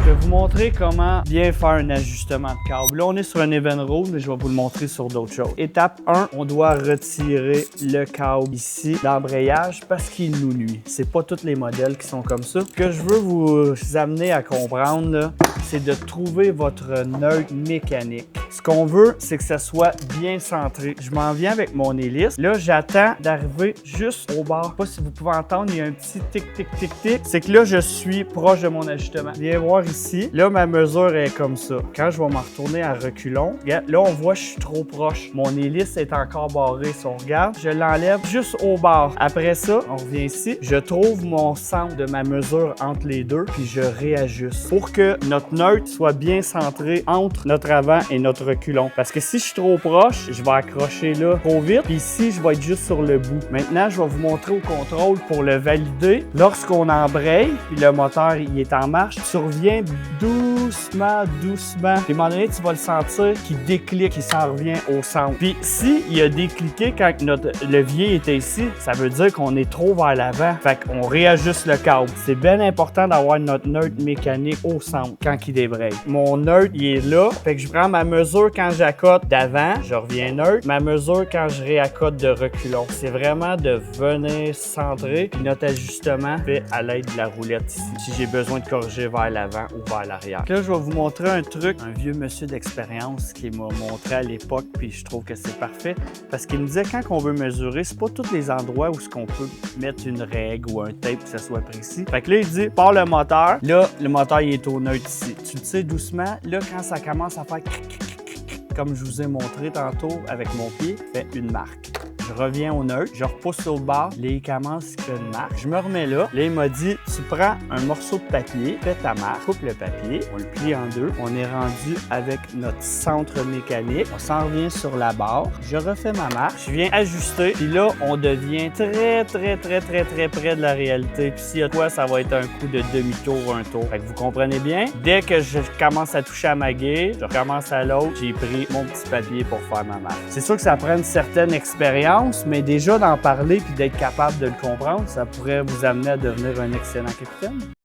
Je vais vous montrer comment bien faire un ajustement de câble. Là, on est sur un event road, mais je vais vous le montrer sur d'autres choses. Étape 1, on doit retirer le câble ici d'embrayage parce qu'il nous nuit. C'est pas tous les modèles qui sont comme ça. Ce que je veux vous amener à comprendre, là, c'est de trouver votre neutre mécanique. Ce qu'on veut, c'est que ça soit bien centré. Je m'en viens avec mon hélice. Là, j'attends d'arriver juste au bord. Je sais pas si vous pouvez entendre, il y a un petit tic-tic-tic-tic. C'est que là, je suis proche de mon ajustement. Viens voir ici. Là, ma mesure est comme ça. Quand je vais m'en retourner à reculons, regarde, là, on voit que je suis trop proche. Mon hélice est encore barrée. Si on regarde, je l'enlève juste au bord. Après ça, on revient ici. Je trouve mon centre de ma mesure entre les deux, puis je réajuste pour que notre neutre soit bien centré entre notre avant et notre reculon. Parce que si je suis trop proche, je vais accrocher là trop vite, puis ici, je vais être juste sur le bout. Maintenant, je vais vous montrer au contrôle pour le valider. Lorsqu'on embraye, puis le moteur il est en marche, tu reviens doucement. Puis à un moment donné, tu vas le sentir qu'il déclique, qu'il s'en revient au centre. Puis si il a décliqué quand notre levier était ici, ça veut dire qu'on est trop vers l'avant. Fait qu'on réajuste le câble. C'est bien important d'avoir notre neutre mécanique au centre quand il débraye. Mon neutre, il est là. Fait que je prends ma mesure quand j'accote d'avant, je reviens neutre. Ma mesure quand je réaccote de reculons. C'est vraiment de venir centrer. Puis notre ajustement fait à l'aide de la roulette ici. Si j'ai besoin de corriger vers l'avant ou vers l'arrière. Là, je vais vous montrer un truc. Un vieux monsieur d'expérience qui m'a montré à l'époque, puis je trouve que c'est parfait. Parce qu'il me disait quand on veut mesurer, c'est pas tous les endroits où ce qu'on peut mettre une règle ou un tape que ça soit précis. Fait que là, il dit, pars le moteur. Là, le moteur, il est au neutre ici. Tu le sais doucement. Là, quand ça commence à faire comme je vous ai montré tantôt avec mon pied, fait une marque. Je reviens au neutre, je repousse au bas, là, il commence à faire une marque. Je me remets là. Là, il m'a dit, tu prends un morceau de papier, fais ta marque, coupe le papier, on le plie en deux. On est rendu avec notre centre mécanique. On s'en revient sur la barre. Je refais ma marque, je viens ajuster. Puis là, on devient très près de la réalité. Puis s'il y a quoi, ça va être un coup de demi-tour ou un tour. Fait que vous comprenez bien. Dès que je commence à toucher à ma guille, je recommence à l'autre, j'ai pris mon petit papier pour faire ma marque. C'est sûr que ça prend une certaine expérience, mais déjà d'en parler puis d'être capable de le comprendre, ça pourrait vous amener à devenir un excellent capitaine.